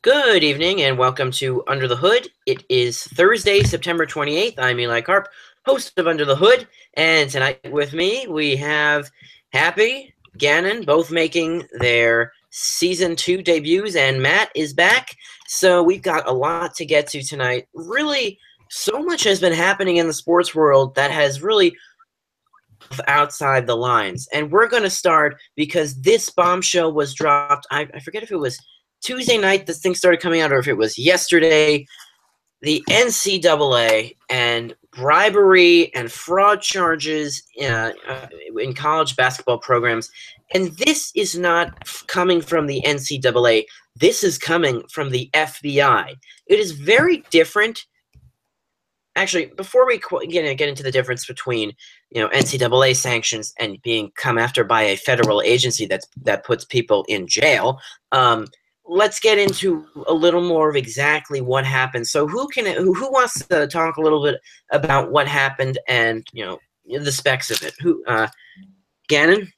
Good evening and welcome to Under the Hood. It is Thursday, September 28th. I'm Eli Karp, host of Under the Hood, and tonight with me we have Happy, Gannon, both making their Season 2 debuts, and Matt is back. So we've got a lot to get to tonight. Really, so much has been happening in the sports world that has really outside the lines. And we're going to start because this bombshell was dropped. I forget if it was Tuesday night this thing started coming out or if it was yesterday. The NCAA and bribery and fraud charges in college basketball programs. And this is not coming from the NCAA. This is coming from the FBI. It is very different. Actually, before we get into the difference between NCAA sanctions and being come after by a federal agency that puts people in jail, let's get into a little more of exactly what happened. So who wants to talk a little bit about what happened and the specs of it? Who, Gannon?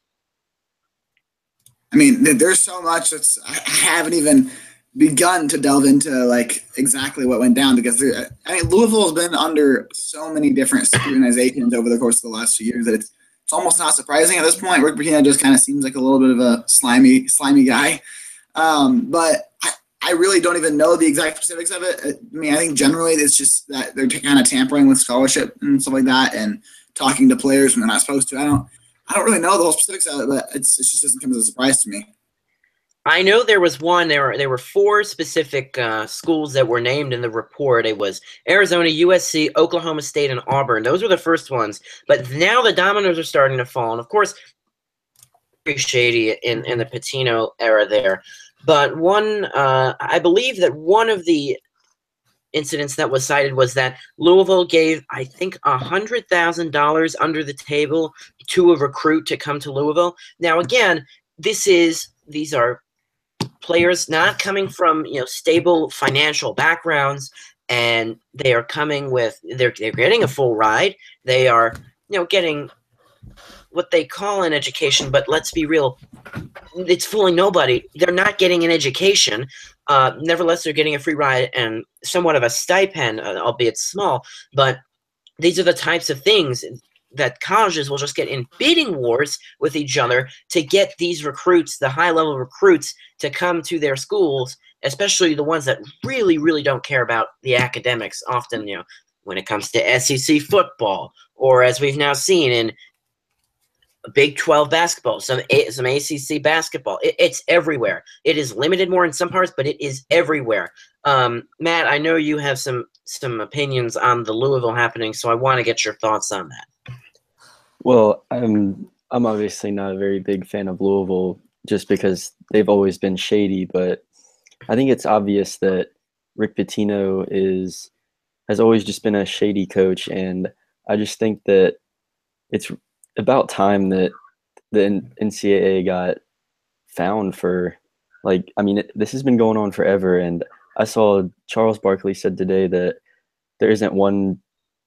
I mean, there's so much I haven't even begun to delve into exactly what went down because Louisville has been under so many different scrutinizations over the course of the last few years that it's almost not surprising at this point. Rick Pitino just kind of seems like a little bit of a slimy guy, but I really don't even know the exact specifics of it. I mean, I think generally it's just that they're kind of tampering with scholarship and stuff like that, and talking to players when they're not supposed to. I don't really know the whole specifics of it, but it just doesn't come as a surprise to me. I know there was one. There were four specific schools that were named in the report. It was Arizona, USC, Oklahoma State, and Auburn. Those were the first ones. But now the dominoes are starting to fall. And, of course, very shady in the Pitino era there. But I believe that one of the incidents that was cited was that Louisville gave, I think, $100,000 under the table to a recruit to come to Louisville. Now, again, these are players not coming from stable financial backgrounds, and they are coming with they're getting a full ride. They are getting what they call an education, but let's be real, it's fooling nobody. They're not getting an education. Nevertheless, they're getting a free ride and somewhat of a stipend, albeit small. But these are the types of things that colleges will just get in bidding wars with each other to get these recruits, the high-level recruits, to come to their schools, especially the ones that really, really don't care about the academics. Often, when it comes to SEC football, or as we've now seen in Big 12 basketball, some ACC basketball, it's everywhere. It is limited more in some parts, but it is everywhere. Matt, I know you have some opinions on the Louisville happening, so I want to get your thoughts on that. Well, I'm obviously not a very big fan of Louisville just because they've always been shady, but I think it's obvious that Rick Pitino has always just been a shady coach, and I just think that it's about time that the NCAA got found for, this has been going on forever, and I saw Charles Barkley said today that there isn't one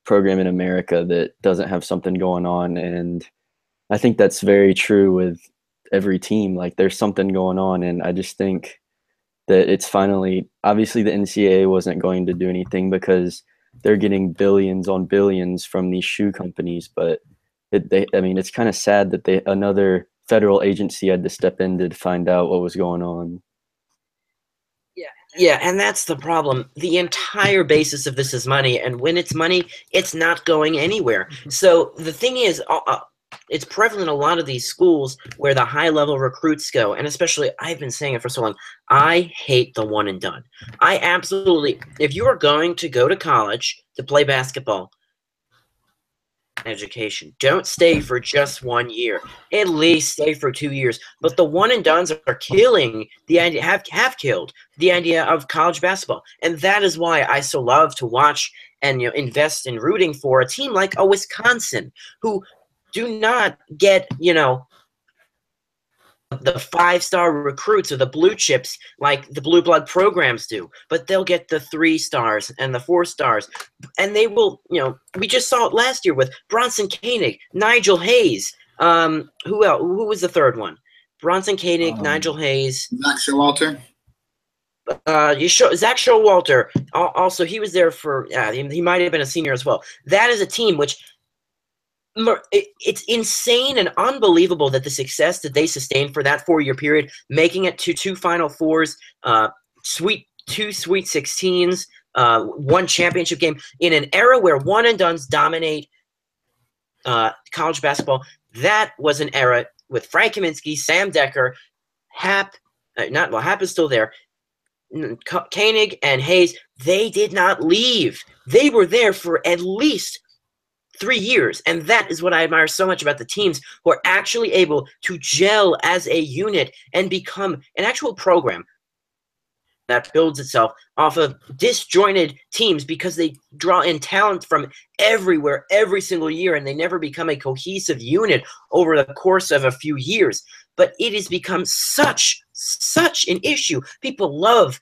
program in America that doesn't have something going on, and I think that's very true with every team. There's something going on, and I just think that it's finally, obviously the NCAA wasn't going to do anything because they're getting billions on billions from these shoe companies, but it's kind of sad that another federal agency had to step in to find out what was going on. Yeah, and that's the problem. The entire basis of this is money, and when it's money, it's not going anywhere. So the thing is, it's prevalent in a lot of these schools where the high-level recruits go, and especially, I've been saying it for so long, I hate the one and done. I absolutely, if you are going to go to college to play basketball, education, don't stay for just 1 year. At least stay for 2 years. But the one and dones are killing the idea, have killed the idea of college basketball. And that is why I so love to watch and invest in rooting for a team like a Wisconsin, who do not get the 5-star recruits or the blue chips like the blue blood programs do, but they'll get the 3 stars and the 4 stars, and they will, we just saw it last year with Bronson Koenig, Nigel Hayes. Who else? Who was the third one? Bronson Koenig, Nigel Hayes. Zach Showalter. Zach Showalter, also he was there for. He might have been a senior as well. That is a team which. It's insane and unbelievable that the success that they sustained for that 4-year period, making it to 2 Final Fours, 2 Sweet 16s, 1 championship game in an era where one-and-dones dominate college basketball. That was an era with Frank Kaminsky, Sam Decker, Hap is still there, Koenig and Hayes. They did not leave. They were there for at least 3 years, and that is what I admire so much about the teams who are actually able to gel as a unit and become an actual program that builds itself off of disjointed teams because they draw in talent from everywhere every single year, and they never become a cohesive unit over the course of a few years. But it has become such an issue. People love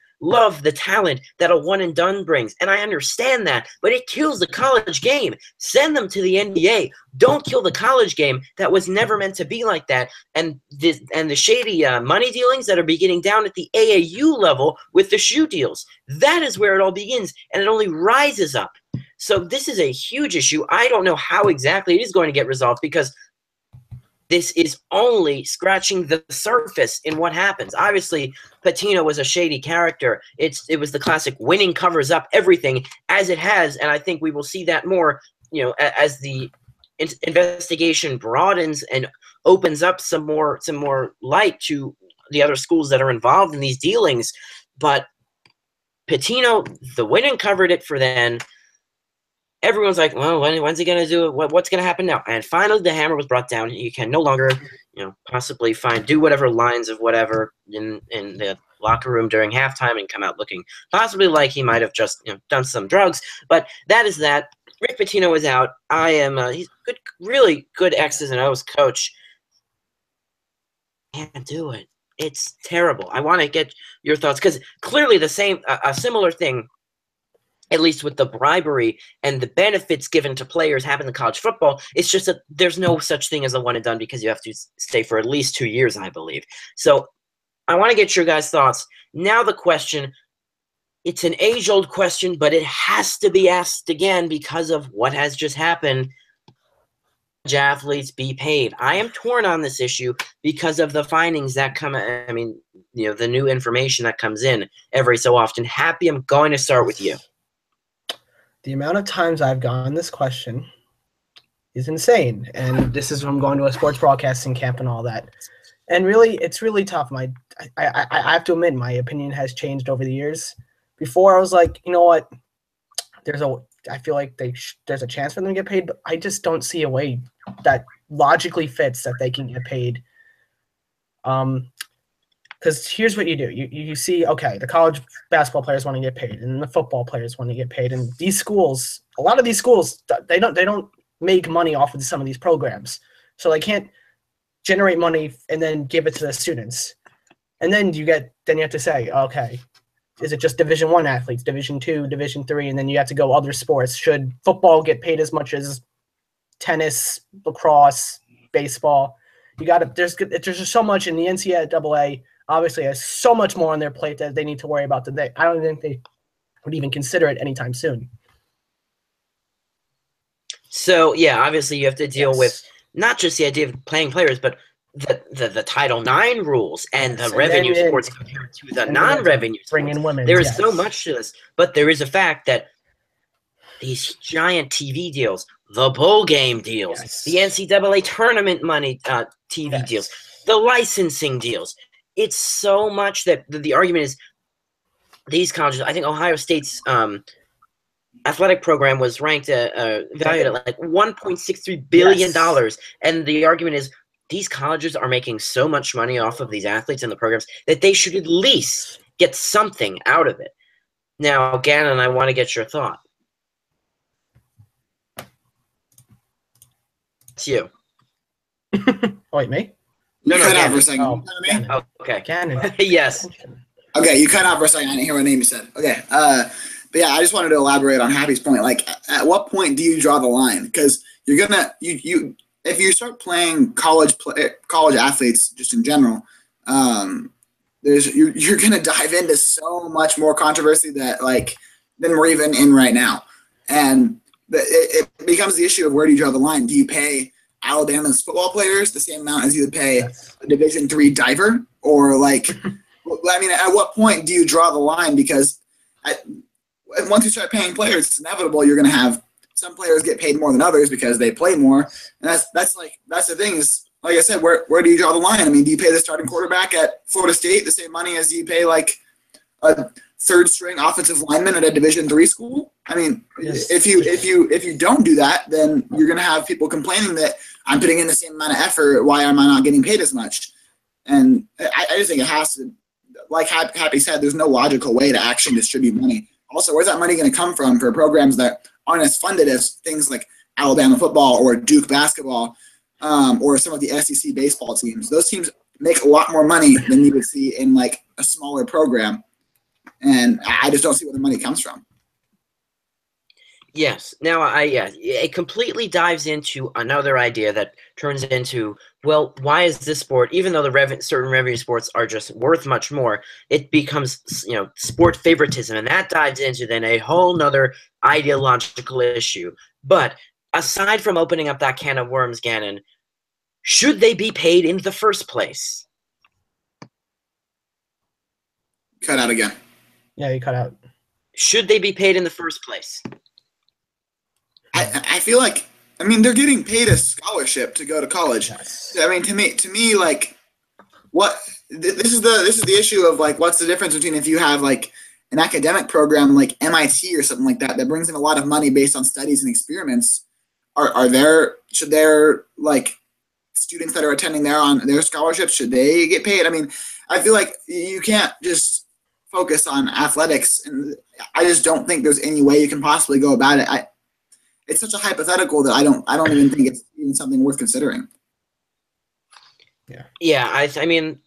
the talent that a one-and-done brings, and I understand that, but it kills the college game. Send them to the NBA. Don't kill the college game that was never meant to be like that. And the shady money dealings that are beginning down at the AAU level with the shoe deals. That is where it all begins, and it only rises up. So this is a huge issue. I don't know how exactly it is going to get resolved because this is only scratching the surface in what happens. Obviously, Pitino was a shady character. It was the classic winning covers up everything, as it has, and I think we will see that more, as the investigation broadens and opens up some more light to the other schools that are involved in these dealings. But Pitino, the winning covered it for then. Everyone's like, well, when's he going to do it? What's going to happen now? And finally, the hammer was brought down. You can no longer, possibly do whatever lines of whatever in the locker room during halftime and come out looking possibly like he might have just done some drugs. But that is that. Rick Pitino is out. He's good, really good X's and O's coach. Can't do it. It's terrible. I want to get your thoughts because clearly a similar thing, at least with the bribery and the benefits given to players happen in college football. It's just that there's no such thing as a one and done because you have to stay for at least 2 years, I believe. So I want to get your guys' thoughts. Now the question, it's an age-old question, but it has to be asked again because of what has just happened. Athletes be paid. I am torn on this issue because of the findings that come, the new information that comes in every so often. Happy, I'm going to start with you. The amount of times I've gotten this question is insane. And this is from going to a sports broadcasting camp and all that. And really, it's really tough. I have to admit, my opinion has changed over the years. Before, I was like, you know what? I feel like there's a chance for them to get paid, but I just don't see a way that logically fits that they can get paid. Because here's what you do. You see, okay, the college basketball players want to get paid, and the football players want to get paid. And these schools, a lot of these schools, they don't make money off of some of these programs. So they can't generate money and then give it to the students. And then you have to say, okay, is it just Division I athletes, Division II, Division III, and then you have to go other sports? Should football get paid as much as tennis, lacrosse, baseball? There's just so much in the NCAA. Obviously, has so much more on their plate that they need to worry about today. I don't think they would even consider it anytime soon. So, yeah, obviously you have to deal with not just the idea of playing players, but the Title IX rules and the revenue sports compared to the non-revenue sports. Bring in women. There is so much to this, but there is a fact that these giant TV deals, the bowl game deals, the NCAA tournament money TV deals, the licensing deals, it's so much that the argument is these colleges, I think Ohio State's athletic program was ranked valued at like $1.63 billion. And the argument is these colleges are making so much money off of these athletes and the programs that they should at least get something out of it. Now, Gannon, I want to get your thought. It's you. Wait, me? You cut out for a second. Oh, okay. Gannon. Yes. Okay, you cut out for a second. I didn't hear what name you said. Okay. But yeah, I just wanted to elaborate on Happy's point. Like, at what point do you draw the line? Because you're gonna if you start playing college athletes just in general, you're going to dive into so much more controversy than we're even in right now. And it becomes the issue of where do you draw the line? Do you pay Alabama's football players the same amount as you would pay a Division III diver? Or at what point do you draw the line? Because once you start paying players, it's inevitable you're going to have some players get paid more than others because they play more. And that's the thing is, like I said, where do you draw the line? I mean, do you pay the starting quarterback at Florida State the same money as you pay a third-string offensive lineman at a Division III school? I mean, Yes. if you don't do that, then you're going to have people complaining that I'm putting in the same amount of effort. Why am I not getting paid as much? And I just think it has to, like Happy said, there's no logical way to actually distribute money. Also, where's that money going to come from for programs that aren't as funded as things like Alabama football or Duke basketball or some of the SEC baseball teams? Those teams make a lot more money than you would see in a smaller program. And I just don't see where the money comes from. Yes. Now, it completely dives into another idea that turns into, well, why is this sport, even though certain revenue sports are just worth much more, it becomes, sport favoritism, and that dives into then a whole nother ideological issue. But aside from opening up that can of worms, Gannon, should they be paid in the first place? Cut out again. Yeah, you cut out. Should they be paid in the first place? I feel like, they're getting paid a scholarship to go to college. Yes. I mean, to me, what this is the issue of what's the difference between if you have an academic program like MIT or something like that brings in a lot of money based on studies and experiments. Should there students that are attending there on their scholarships, should they get paid? I mean, I feel like you can't just focus on athletics, and I just don't think there's any way you can possibly go about it. It's such a hypothetical that I don't even think it's even something worth considering. Yeah, I mean,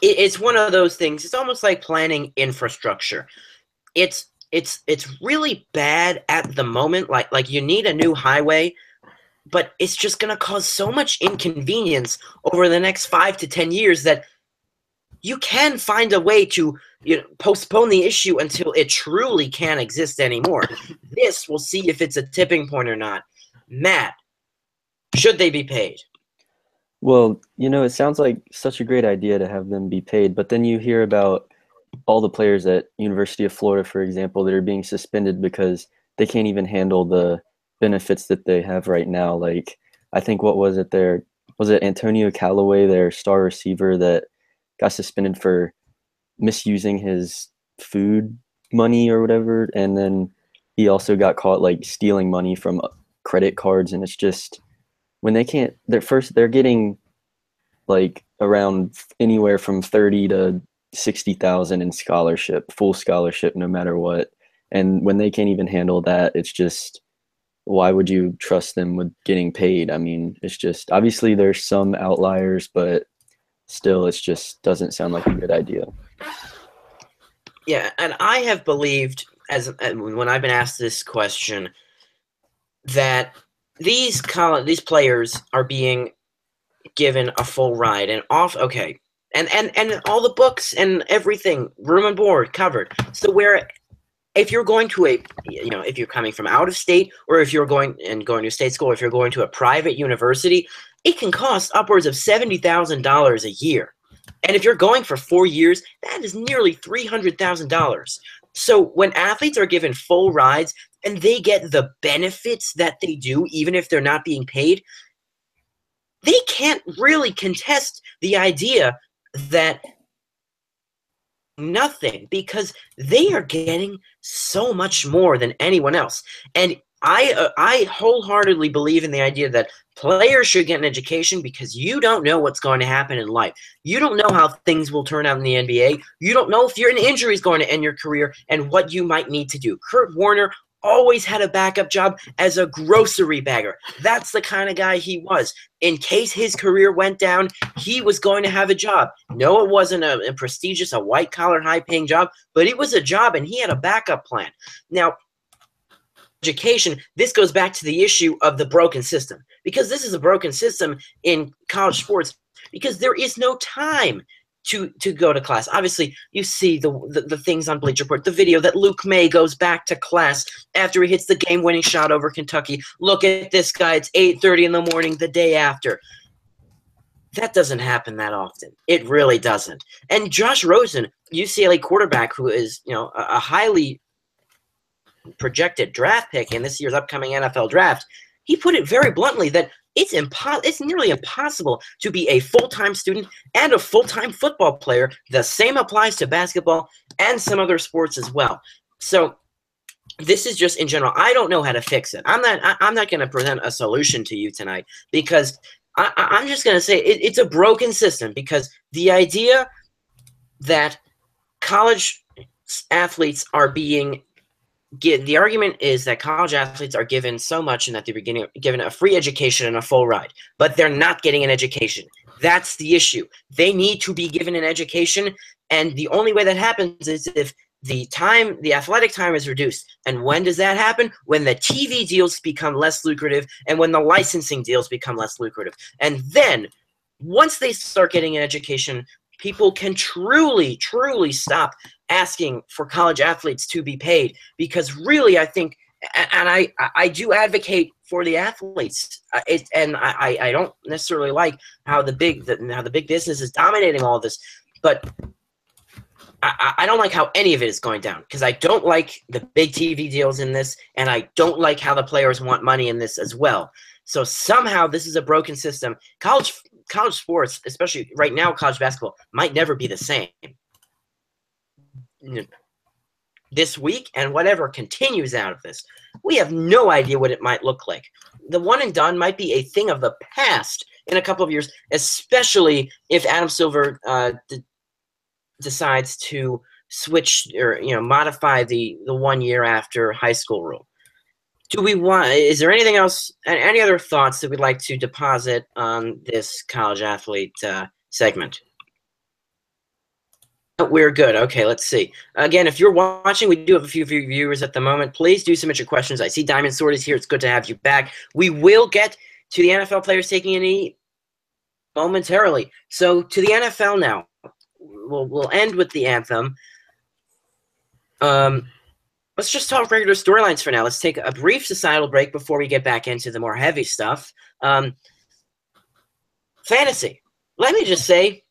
it's one of those things. It's almost like planning infrastructure. It's really bad at the moment. Like you need a new highway, but it's just going to cause so much inconvenience over the next 5 to 10 years that you can find a way to postpone the issue until it truly can't exist anymore. This, we'll see if it's a tipping point or not. Matt, should they be paid? Well, it sounds like such a great idea to have them be paid, but then you hear about all the players at University of Florida, for example, that are being suspended because they can't even handle the benefits that they have right now. Like, I think was it Antonio Callaway, their star receiver, that got suspended for misusing his food money or whatever, and then he also got caught stealing money from credit cards. And it's just, when they're getting around anywhere from 30 to 60,000 in full scholarship, no matter what. And when they can't even handle that, it's just, why would you trust them with getting paid? I mean, it's just, obviously there's some outliers, but still, it just doesn't sound like a good idea. Yeah, and I have believed, when I've been asked this question, that these players are being given a full ride and off. Okay, and all the books and everything, room and board covered. So if you're going to if you're coming from out of state, or if you're going to state school, if you're going to a private university, it can cost upwards of $70,000 a year. And if you're going for 4 years, that is nearly $300,000. So when athletes are given full rides and they get the benefits that they do, even if they're not being paid, they can't really contest the idea that nothing, because they are getting so much more than anyone else. And I wholeheartedly believe in the idea that players should get an education, because you don't know what's going to happen in life. You don't know how things will turn out in the NBA. You don't know if an injury is going to end your career and what you might need to do. Kurt Warner always had a backup job as a grocery bagger. That's the kind of guy he was. In case his career went down, he was going to have a job. No, it wasn't a prestigious, a white-collar, high-paying job, but it was a job, and he had a backup plan. Now, education, this goes back to the issue of the broken system, because this is a broken system in college sports, because there is no time to go to class. Obviously, you see the things on Bleacher Report, the video that Luke May goes back to class after he hits the game-winning shot over Kentucky. Look at this guy. It's 8:30 in the morning the day after. That doesn't happen that often. It really doesn't. And Josh Rosen, UCLA quarterback, who is a highly projected draft pick in this year's upcoming NFL draft, he put it very bluntly that it's nearly impossible to be a full-time student and a full-time football player. The same applies to basketball and some other sports as well. So this is just in general. I don't know how to fix it. I'm not going to present a solution to you tonight, because I'm just going to say it's a broken system, because the idea that college athletes are being the argument is that college athletes are given so much and that they're given a free education and a full ride, but they're not getting an education. That's the issue. They need to be given an education, and the only way that happens is if the athletic time is reduced. And when does that happen? When the TV deals become less lucrative and when the licensing deals become less lucrative. And then once they start getting an education, people can truly, truly stop asking for college athletes to be paid, because really I think, and I do advocate for the athletes, and I don't necessarily like how the big business is dominating all of this, but I don't like how any of it is going down, because I don't like the big TV deals in this, and I don't like how the players want money in this as well. So somehow this is a broken system. College sports, especially right now, college basketball, might never be the same this week, and whatever continues out of this, we have no idea what it might look like. The one and done might be a thing of the past in a couple of years, especially if Adam Silver decides to switch or modify the 1 year after high school rule. Is there anything else, any other thoughts that we'd like to deposit on this college athlete segment? We're good. Okay, let's see. Again, if you're watching, we do have a few viewers at the moment. Please do submit your questions. I see Diamond Sword is here. It's good to have you back. We will get to the NFL players taking a knee momentarily. So to the NFL now. We'll end with the anthem. Let's just talk regular storylines for now. Let's take a brief societal break before we get back into the more heavy stuff. Fantasy. Let me just say,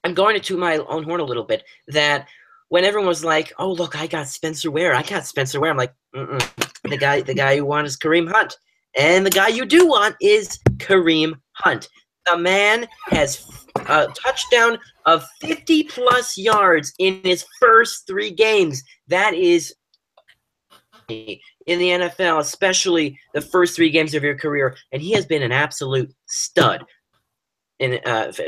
I'm going to toot my own horn a little bit, that when everyone was like, oh, look, I got Spencer Ware. I'm like, the guy you want is Kareem Hunt. And the guy you do want is Kareem Hunt. The man has a touchdown of 50-plus yards in his first 3 games. That is in the NFL, especially the first 3 games of your career. And he has been an absolute stud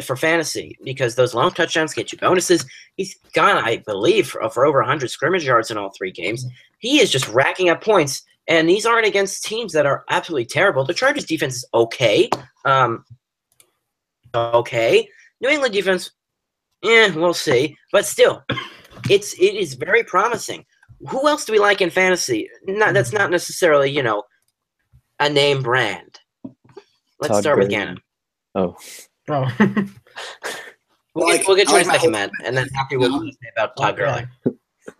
for fantasy, because those long touchdowns get you bonuses. He's gone, I believe, for over 100 scrimmage yards in all 3 games. He is just racking up points, and these aren't against teams that are absolutely terrible. The Chargers defense is okay. Okay. New England defense, we'll see. But still, it is very promising. Who else do we like in fantasy? That's not necessarily, a name brand. Let's start with Gannon. Oh. Oh. We'll get you in a second, Matt, and then after we'll say about Todd Gurley.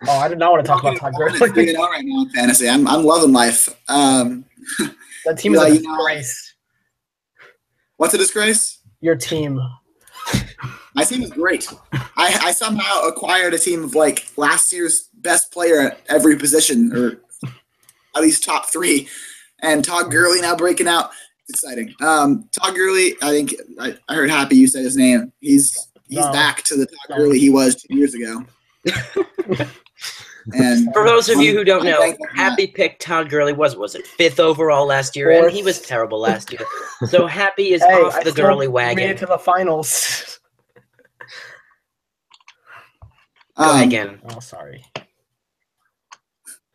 Oh, I did not want to talk about Todd Gurley. Right now in fantasy, I'm loving life. That team is a disgrace. What's a disgrace? Your team. My team is great. I somehow acquired a team of last year's best player at every position, or at least top 3, and Todd Gurley now breaking out. It's exciting. Todd Gurley, I think I heard Happy you said his name. He's back to the Todd Gurley he was 2 years ago. And for those of you who don't know, Happy picked Todd Gurley. Was it 5th overall last year? And he was terrible last year. So Happy is off the Gurley wagon. Made it to the finals. Again. Oh, sorry.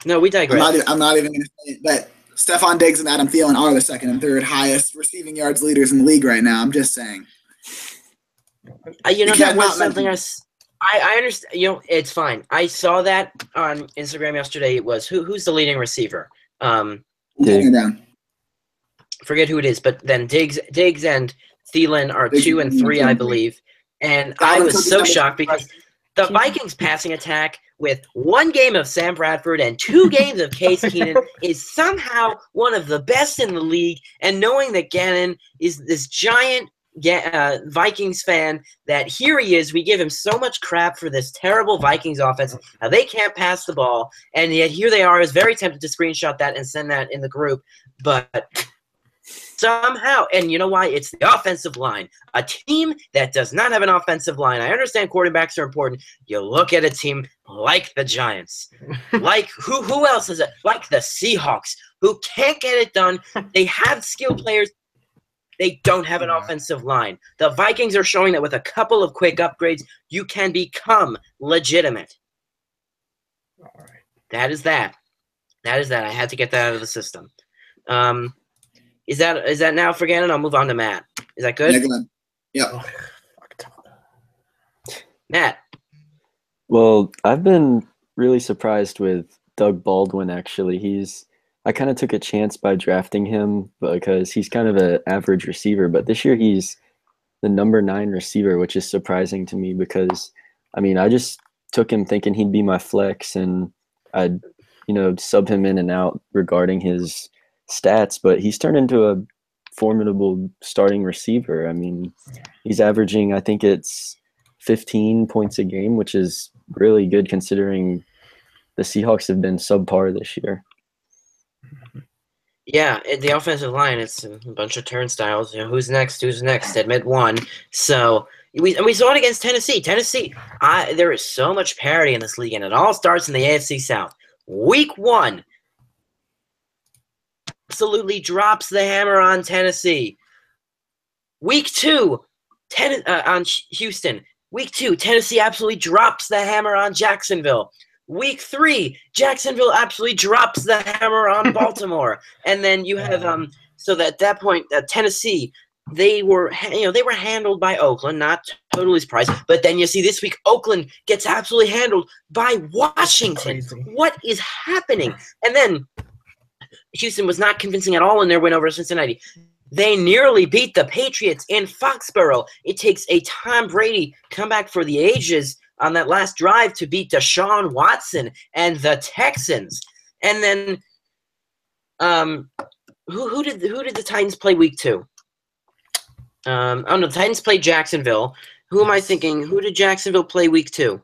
No, we digress. I'm not even going to say it, but Stephon Diggs and Adam Thielen are the 2nd and 3rd highest receiving yards leaders in the league right now. I'm just saying. That was something I understand. It's fine. I saw that on Instagram yesterday. It was who's the leading receiver? Forget who it is, but then Diggs and Thielen are 2 and 3, I believe, And I was so shocked because the Vikings passing attack with 1 game of Sam Bradford and 2 games of Case Keenum is somehow one of the best in the league. And knowing that Gannon is this giant Vikings fan, that here he is, we give him so much crap for this terrible Vikings offense. Now they can't pass the ball, and yet here they are. I was very tempted to screenshot that and send that in the group, but somehow, and you know why? It's the offensive line. A team that does not have an offensive line. I understand quarterbacks are important. You look at a team like the Giants, like who else is it? Like the Seahawks, who can't get it done. They have skilled players. They don't have an offensive line. The Vikings are showing that with a couple of quick upgrades, you can become legitimate. All right. That is that. That is that. I had to get that out of the system. Is that now for Gannon? I'll move on to Matt. Is that good? Yeah, go ahead. Yeah. Matt. Well, I've been really surprised with Doug Baldwin, actually. I kind of took a chance by drafting him because he's kind of an average receiver, but this year he's the number 9 receiver, which is surprising to me because, I mean, I just took him thinking he'd be my flex and I'd, sub him in and out regarding his stats, but he's turned into a formidable starting receiver. I mean, he's averaging, I think it's 15 points a game, which is really good considering the Seahawks have been subpar this year. Yeah, the offensive line, it's a bunch of turnstiles. Who's next? Admit one. So we saw it against Tennessee. There is so much parity in this league, and it all starts in the AFC South. Week 1 absolutely drops the hammer on Tennessee. Week 2 on Houston. Week 2, Tennessee absolutely drops the hammer on Jacksonville. Week 3, Jacksonville absolutely drops the hammer on Baltimore, and then you have so that at that point Tennessee, they were handled by Oakland, not totally surprised. But then you see this week Oakland gets absolutely handled by Washington. What is happening? And then Houston was not convincing at all in their win over Cincinnati. They nearly beat the Patriots in Foxborough. It takes a Tom Brady comeback for the ages on that last drive to beat Deshaun Watson and the Texans. And then who did the Titans play week 2? The Titans played Jacksonville. Who am I thinking? Who did Jacksonville play week 2?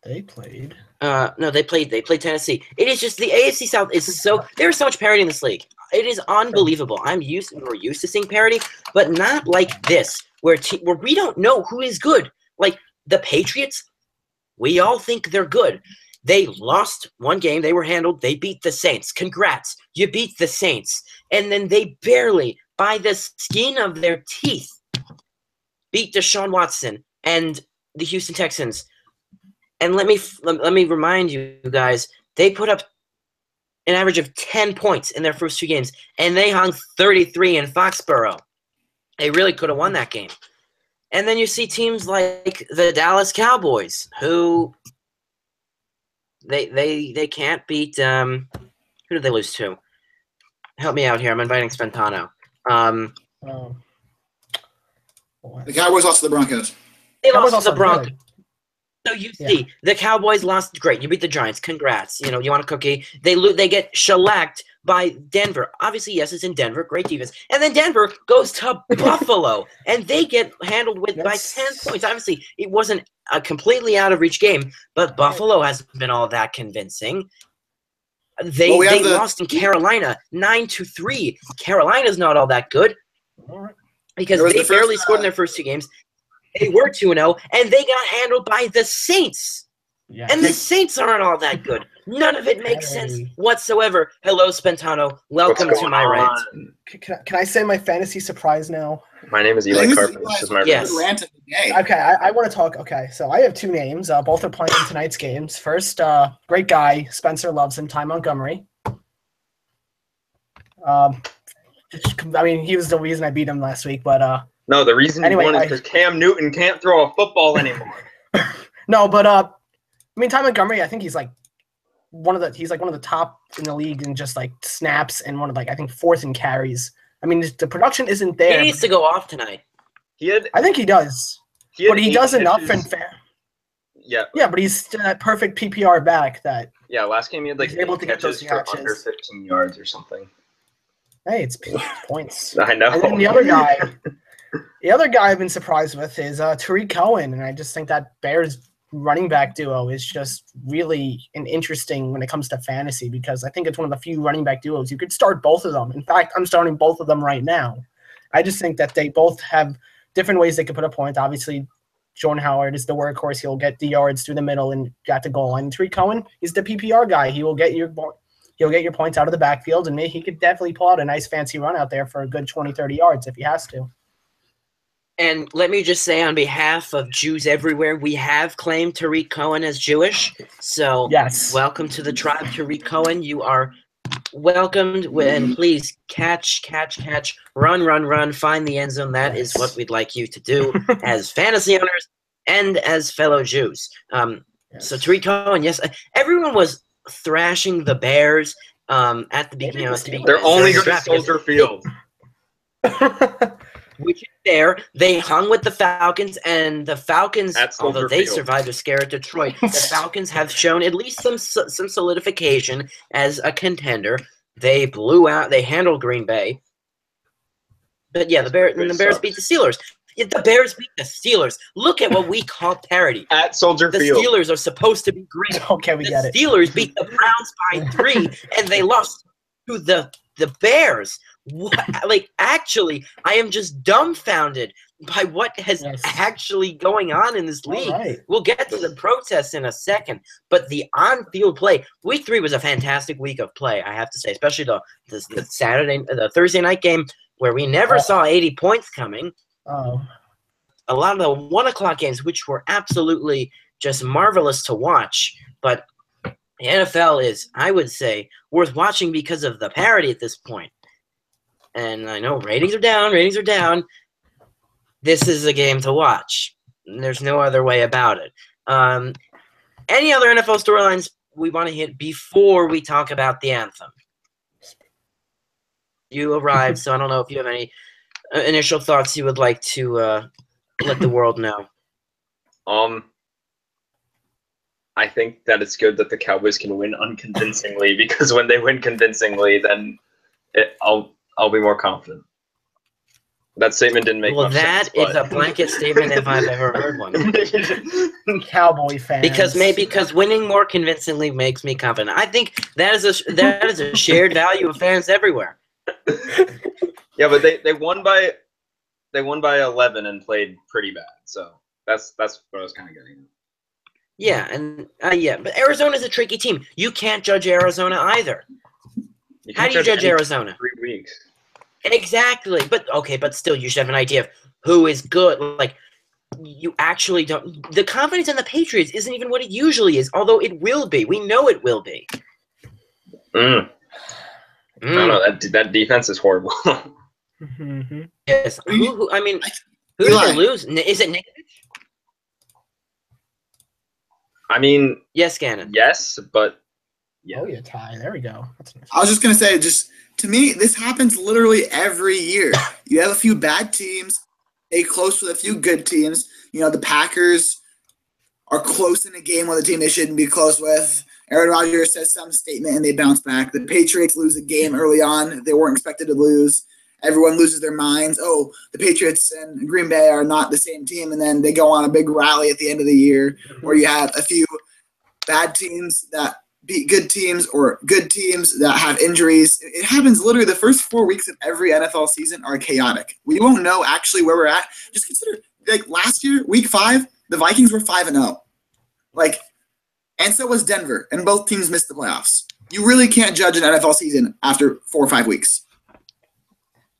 They played. No, they played Tennessee. It is just the AFC South is so there's so much parity in this league. It is unbelievable. We're used to seeing parity, but not like this, where we don't know who is good. Like the Patriots, we all think they're good. They lost 1 game. They were handled. They beat the Saints. Congrats. You beat the Saints. And then they barely, by the skin of their teeth, beat Deshaun Watson and the Houston Texans. And let me remind you guys, they put up an average of 10 points in their first 2 games, and they hung 33 in Foxborough. They really could have won that game. And then you see teams like the Dallas Cowboys, who they can't beat. Who did they lose to? Help me out here. I'm inviting Spentano. The Cowboys lost to the Broncos. They lost to the Broncos. So you see, the Cowboys lost. Great, you beat the Giants. Congrats. You want a cookie? They get shellacked by Denver. Obviously, yes, it's in Denver. Great defense. And then Denver goes to Buffalo, and they get handled by 10 points. Obviously, it wasn't a completely out of reach game, but Buffalo hasn't been all that convincing. They lost in Carolina 9-3. Carolina's not all that good because they barely scored in their first 2 games. They were 2-0, and they got handled by the Saints. Yeah. And the Saints aren't all that good. None of it makes sense whatsoever. Hello, Spentano. Welcome to my rant. Can I say my fantasy surprise now? My name is Eli Carpenter. This is my rant of the day. Okay, I want to talk. Okay, so I have 2 names. Both are playing in tonight's games. First, great guy. Spencer loves him. Ty Montgomery. He was the reason I beat him last week, but no, the reason you won is because Cam Newton can't throw a football anymore. No, but Ty Montgomery, I think he's one of the top in the league in just snaps and one of I think 4th in carries. I mean, the production isn't there. He needs to go off tonight. I think he does. But he does enough and fair. Yeah. Yeah, but he's that perfect PPR back that. Yeah, last game he had like able to get those catches for under catches. 15 yards or something. Hey, it's points. I know. And then the other guy I've been surprised with is Tariq Cohen, and I just think that Bears running back duo is just really interesting when it comes to fantasy because I think it's one of the few running back duos you could start both of them. In fact, I'm starting both of them right now. I just think that they both have different ways they could put a point. Obviously, Jordan Howard is the workhorse. He'll get the yards through the middle and got the goal line. Tariq Cohen is the PPR guy. He'll get your points out of the backfield, and he could definitely pull out a nice fancy run out there for a good 20, 30 yards if he has to. And let me just say on behalf of Jews everywhere, we have claimed Tariq Cohen as Jewish. So yes, welcome to the tribe, Tariq Cohen. You are welcomed. And please catch, run, find the end zone. That is what we'd like you to do as fantasy owners and as fellow Jews. So Tariq Cohen, yes, everyone was thrashing the Bears at the beginning. They're only going to Soldier Field. Which is fair. They hung with the Falcons, and the Falcons, although they survived a scare at Detroit, the Falcons have shown at least some solidification as a contender. They blew out. They handled Green Bay. But yeah, the Bears beat the Steelers. Yeah, the Bears beat the Steelers. Look at what we call parity. At Soldier Field. The Steelers are supposed to be great. Okay, we get it. The Steelers beat the Browns by 3, and they lost to the Bears. Actually, I am just dumbfounded by what has actually going on in this league. Right. We'll get to the protests in a second, but the on-field play, week 3 was a fantastic week of play, I have to say, especially the Thursday night game where we never saw 80 points coming. Oh. A lot of the 1 o'clock games, which were absolutely just marvelous to watch, but the NFL is, I would say, worth watching because of the parity at this point. And I know ratings are down. This is a game to watch. There's no other way about it. Any other NFL storylines we want to hit before we talk about the anthem? You arrived, so I don't know if you have any initial thoughts you would like to let the world know. I think that it's good that the Cowboys can win unconvincingly because when they win convincingly, then I'll be more confident. That statement didn't make much sense. Well, that is a blanket statement if I've ever heard one. Cowboy fans. Because winning more convincingly makes me confident. I think that is a shared value of fans everywhere. Yeah, but they won by 11 and played pretty bad. So that's what I was kind of getting at. Yeah, but Arizona's a tricky team. You can't judge Arizona either. How do you judge Arizona? 3 weeks. Exactly. But still you should have an idea of who is good. Like, you actually don't. The confidence in the Patriots isn't even what it usually is, although it will be. We know it will be. I don't know. That defense is horrible. Mm-hmm. Yes. Who's going to lose? Is it Nick? I mean, yes, Gannon. Yes, but yeah. Oh, yeah, Ty. There we go. That's nice. I was just going to say, to me, this happens literally every year. You have a few bad teams, they close with a few good teams. You know, the Packers are close in a game with a team they shouldn't be close with. Aaron Rodgers says some statement and they bounce back. The Patriots lose a game early on they weren't expected to lose. Everyone loses their minds. Oh, the Patriots and Green Bay are not the same team, and then they go on a big rally at the end of the year where you have a few bad teams that beat good teams or good teams that have injuries. It happens literally the first 4 weeks of every NFL season are chaotic. We won't know actually where we're at. Just consider, like last year, week 5, the Vikings were 5-0. And so was Denver, and both teams missed the playoffs. You really can't judge an NFL season after 4 or 5 weeks.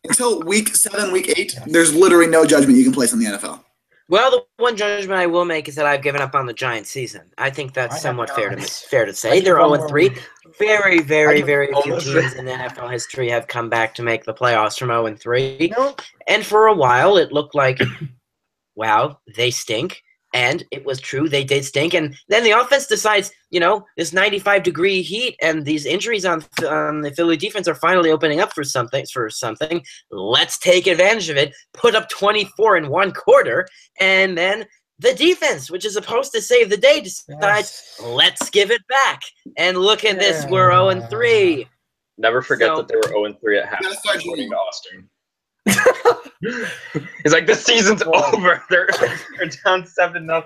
Until week 7, week 8, there's literally no judgment you can place on the NFL. Well, the one judgment I will make is that I've given up on the Giants season. I think that's somewhat fair to say. They're 0-3. Very, very, very few teams in NFL history have come back to make the playoffs from 0-3. And for a while, it looked like, wow, they stink. And it was true. They did stink. And then the offense decides, this 95-degree heat and these injuries on the Philly defense are finally opening up for something. Let's take advantage of it. Put up 24 in one quarter. And then the defense, which is supposed to save the day, decides, let's give it back. And look at this. We're 0-3. Never forget that they were 0-3 at half. According to Austin. He's like, this season's over. They're down 7-0.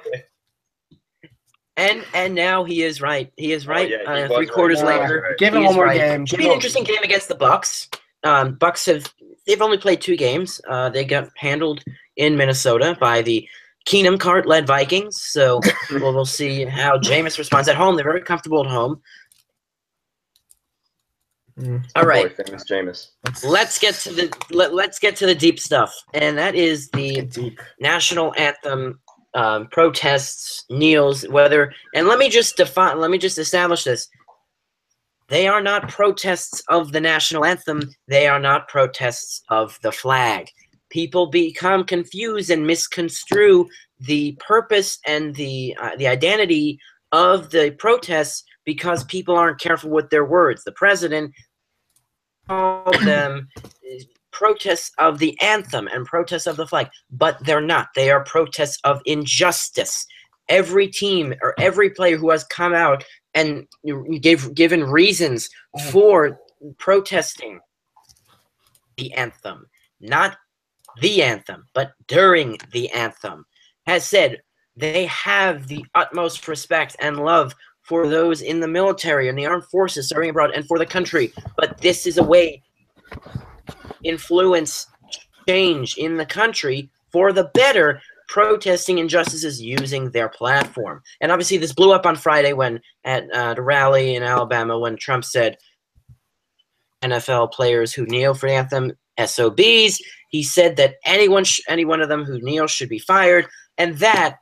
And now he is right. He is right. Oh, yeah, 3 quarters later, right. Give him one more game. Should be an interesting game against the Bucks. Bucks they've only played 2 games. They got handled in Minnesota by the Keenum Cart-led Vikings. So we'll see how Jameis responds at home. They're very comfortable at home. All right, famous Jameis. Let's get to the deep stuff, and that is the national anthem protests, kneels, whether. And let me just establish this: they are not protests of the national anthem. They are not protests of the flag. People become confused and misconstrue the purpose and the identity of the protests because people aren't careful with their words. The president called them protests of the anthem and protests of the flag, but they're not. They are protests of injustice. Every team or every player who has come out and given reasons for protesting the anthem, not the anthem, but during the anthem, has said they have the utmost respect and love for those in the military and the armed forces serving abroad and for the country. But this is a way to influence change in the country for the better, protesting injustices using their platform. And obviously this blew up on Friday when at the rally in Alabama when Trump said NFL players who kneel for the anthem, SOBs. He said that any one of them who kneels should be fired. And that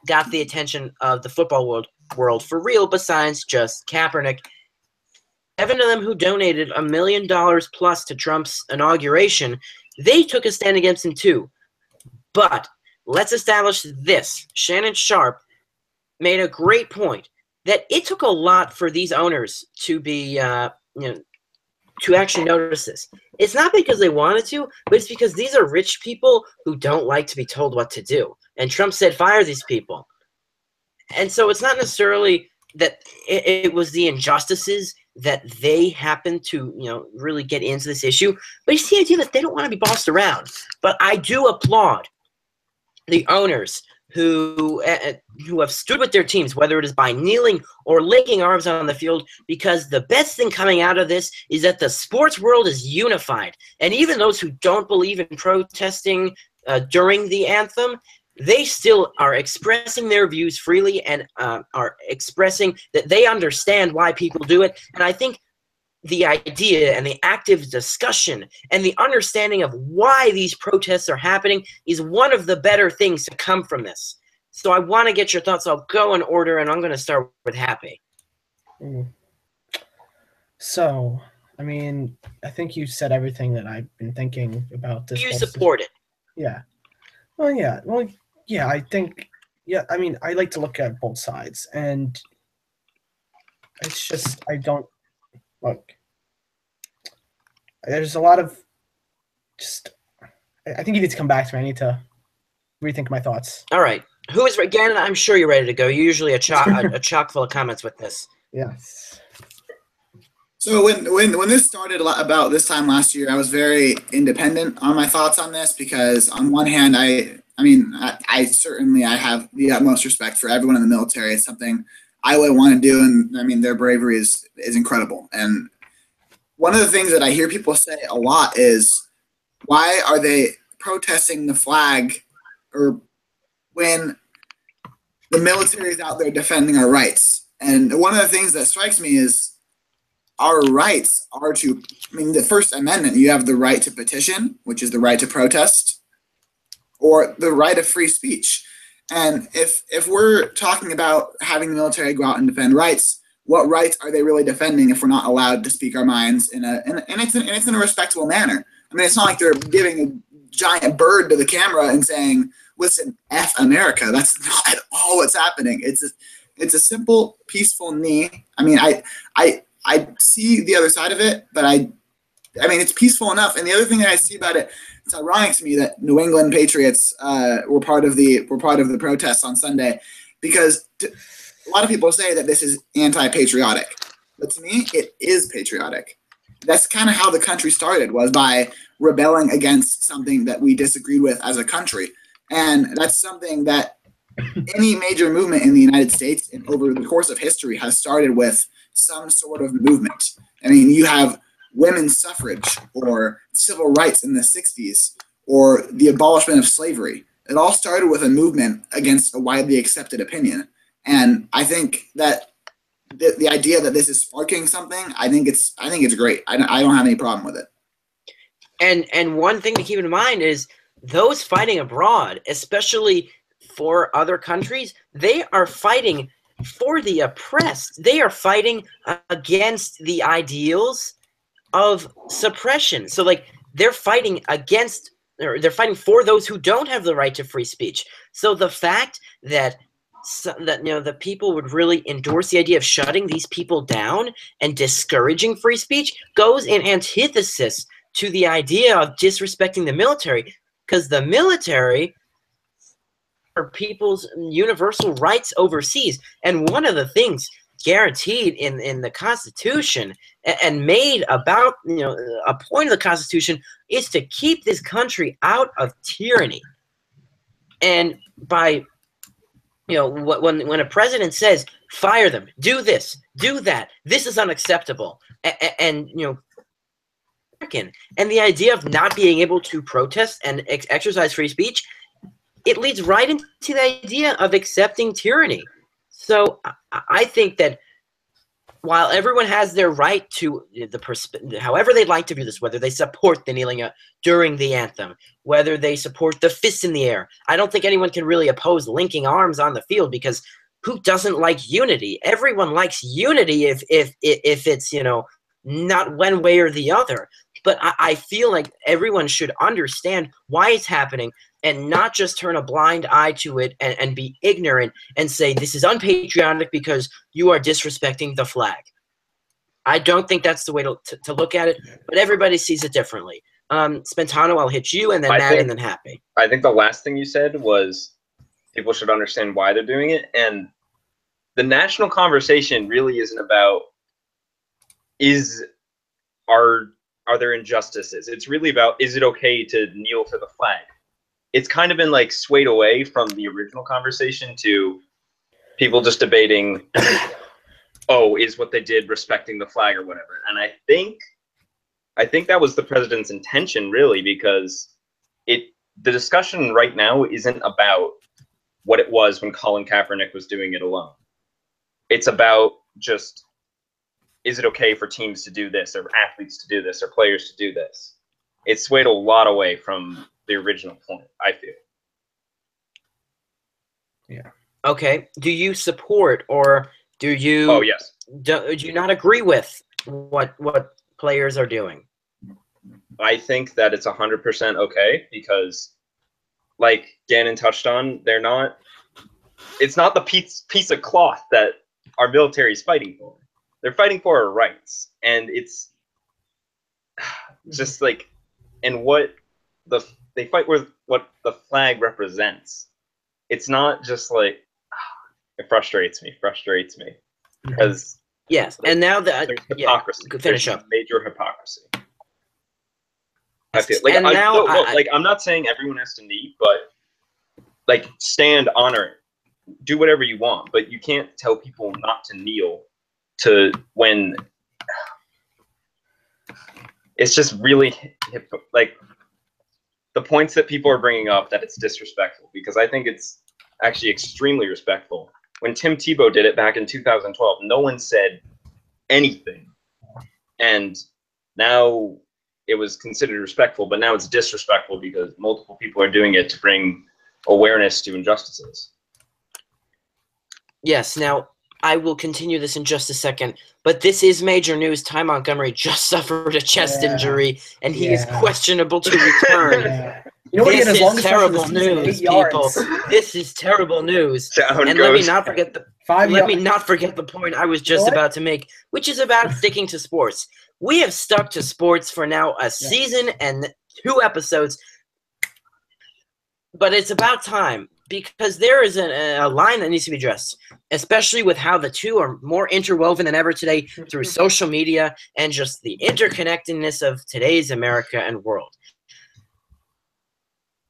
got the attention of the football world for real, besides just Kaepernick. 7 of them who donated $1 million plus to Trump's inauguration, they took a stand against him too. But let's establish this. Shannon Sharp made a great point that it took a lot for these owners to be, to actually notice this. It's not because they wanted to, but it's because these are rich people who don't like to be told what to do. And Trump said, fire these people. And so it's not necessarily that it was the injustices that they happened to, really get into this issue. But it's the idea that they don't want to be bossed around. But I do applaud the owners who have stood with their teams, whether it is by kneeling or linking arms on the field, because the best thing coming out of this is that the sports world is unified. And even those who don't believe in protesting during the anthem, they still are expressing their views freely and are expressing that they understand why people do it. And I think the idea and the active discussion and the understanding of why these protests are happening is one of the better things to come from this. So I want to get your thoughts. I'll go in order, and I'm going to start with Happy. So, I mean, I think you said everything that I've been thinking about this. Do you support it? Yeah. Well, yeah, I think, I mean, I like to look at both sides, and it's just, look, there's a lot of I think you need to come back to me. I need to rethink my thoughts. All right. Who is, again, I'm sure you're ready to go. You're usually a chock full of comments with this. Yes. So when this started about this time last year, I was very independent on my thoughts on this because on one hand, I certainly have the utmost respect for everyone in the military. It's something I would want to do, and I mean their bravery is incredible. And one of the things that I hear people say a lot is, why are they protesting the flag, or when the military is out there defending our rights? And one of the things that strikes me is our rights are the First Amendment, you have the right to petition, which is the right to protest, or the right of free speech. And if we're talking about having the military go out and defend rights, what rights are they really defending if we're not allowed to speak our minds in a respectable manner? I mean, it's not like they're giving giant bird to the camera and saying, listen, F America. That's not at all what's happening. It's a simple, peaceful knee. I mean, I see the other side of it, but I mean, it's peaceful enough. And the other thing that I see about it, it's ironic to me that New England Patriots were part of the protests on Sunday, because a lot of people say that this is anti-patriotic, but to me, it is patriotic. That's kind of how the country started, was by rebelling against something that we disagreed with as a country. And that's something that any major movement in the United States over the course of history has started with some sort of movement. I mean, you have women's suffrage or civil rights in the 60s or the abolishment of slavery. It all started with a movement against a widely accepted opinion. And I think that the idea that this is sparking something, I think it's great. I don't have any problem with it. And one thing to keep in mind is those fighting abroad, especially for other countries, they are fighting for the oppressed. They are fighting against the ideals of suppression. So like they're fighting against, or they're fighting for those who don't have the right to free speech. So the fact that the people would really endorse the idea of shutting these people down and discouraging free speech goes in antithesis to the idea of disrespecting the military, because the military are people's universal rights overseas. And one of the things guaranteed in the Constitution and made about a point of the Constitution is to keep this country out of tyranny. And by when a president says fire them, do this, do that, this is unacceptable, and the idea of not being able to protest and exercise free speech, it leads right into the idea of accepting tyranny. So I think that while everyone has their right to however they'd like to view this, whether they support the kneeling during the anthem, whether they support the fists in the air, I don't think anyone can really oppose linking arms on the field, because who doesn't like unity? Everyone likes unity if it's not one way or the other. But I feel like everyone should understand why it's happening and not just turn a blind eye to it and be ignorant and say this is unpatriotic because you are disrespecting the flag. I don't think that's the way to look at it, but everybody sees it differently. Spentano, I'll hit you, and then Matt, and then Happy. I think the last thing you said was people should understand why they're doing it, and the national conversation really isn't about are there injustices? It's really about, is it okay to kneel for the flag? It's kind of been like swayed away from the original conversation to people just debating, oh, is what they did respecting the flag or whatever. And I think that was the president's intention, really, because the discussion right now isn't about what it was when Colin Kaepernick was doing it alone. It's about just, is it okay for teams to do this, or athletes to do this, or players to do this? It's swayed a lot away from the original point, I feel. Yeah. Okay. Do you support, or do you? Oh, yes. Do you not agree with what players are doing? I think that it's 100% okay, because, like Gannon touched on, it's not the piece of cloth that our military is fighting for. They're fighting for our rights, and it's just like, and they fight with what the flag represents. It's not just like, it frustrates me, because yes, and now that hypocrisy, finish up, major hypocrisy. I feel like, I'm not saying everyone has to kneel, but like, stand, honor it, do whatever you want, but you can't tell people not to kneel when it's just really like the points that people are bringing up, that it's disrespectful, because I think it's actually extremely respectful. When Tim Tebow did it back in 2012, no one said anything, and now it was considered respectful, but now it's disrespectful because multiple people are doing it to bring awareness to injustices. Yes. Now, I will continue this in just a second, but this is major news. Ty Montgomery just suffered a chest injury, and he is questionable to return. You know what he had This his is longest rush of the terrible season, news, 8 yards. people. This is terrible news. Down And goes. let me not forget the 5 let me yards. not forget the point I was just What? about to make, which is about sticking to sports. We have stuck to sports for now a season and 2 episodes, but it's about time because there is a line that needs to be addressed, especially with how the two are more interwoven than ever today through social media and just the interconnectedness of today's America and world.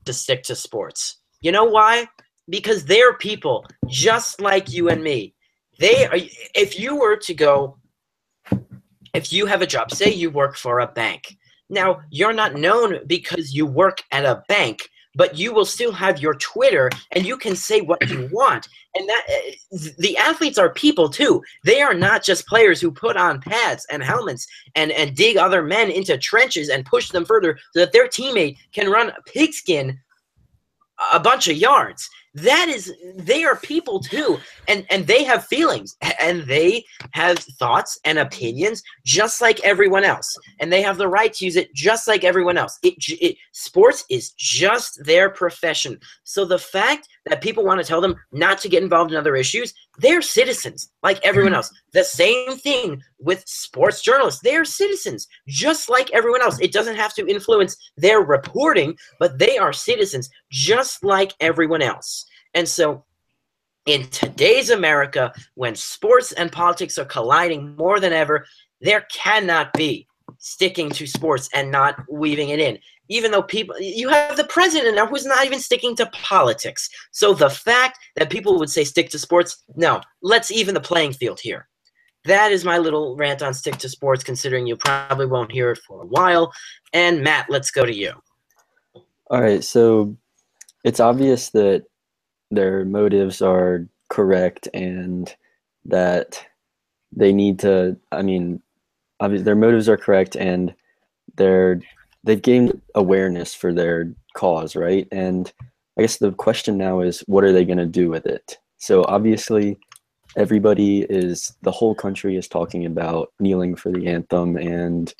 To stick to sports. You know why? Because they're people just like you and me. They are, if you were to go, if you have a job, say you work for a bank. Now, you're not known because you work at a bank, but you will still have your Twitter and you can say what you want. And that the athletes are people too. They are not just players who put on pads and helmets and dig other men into trenches and push them further so that their teammate can run pigskin a bunch of yards. They are people too, and they have feelings and they have thoughts and opinions just like everyone else, and they have the right to use it just like everyone else. Sports is just their profession. So the fact that people want to tell them not to get involved in other issues, they're citizens like everyone else. The same thing with sports journalists. They're citizens just like everyone else. It doesn't have to influence their reporting, but they are citizens just like everyone else. And so in today's America, when sports and politics are colliding more than ever, there cannot be sticking to sports and not weaving it in. Even though you have the president now who's not even sticking to politics. So the fact that people would say stick to sports, no, let's even the playing field here. That is my little rant on stick to sports, considering you probably won't hear it for a while. And Matt, let's go to you. All right, so it's obvious that their motives are correct and that they need to, obviously their motives are correct and they've gained awareness for their cause, right? And I guess the question now is, what are they going to do with it? So obviously the whole country is talking about kneeling for the anthem and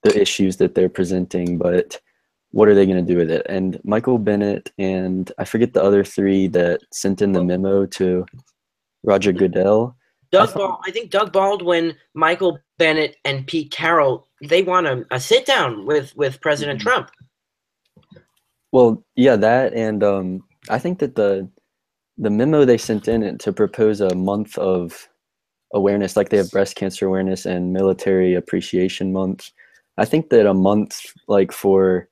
the issues that they're presenting, but what are they going to do with it? And Michael Bennett and I forget the other 3 that sent in the memo to Roger Goodell. I think Doug Baldwin, Michael Bennett, and Pete Carroll, they want a sit down with President Trump. Well, yeah, that, and I think that the memo they sent in to propose a month of awareness, like they have breast cancer awareness and military appreciation month. I think that a month, like, for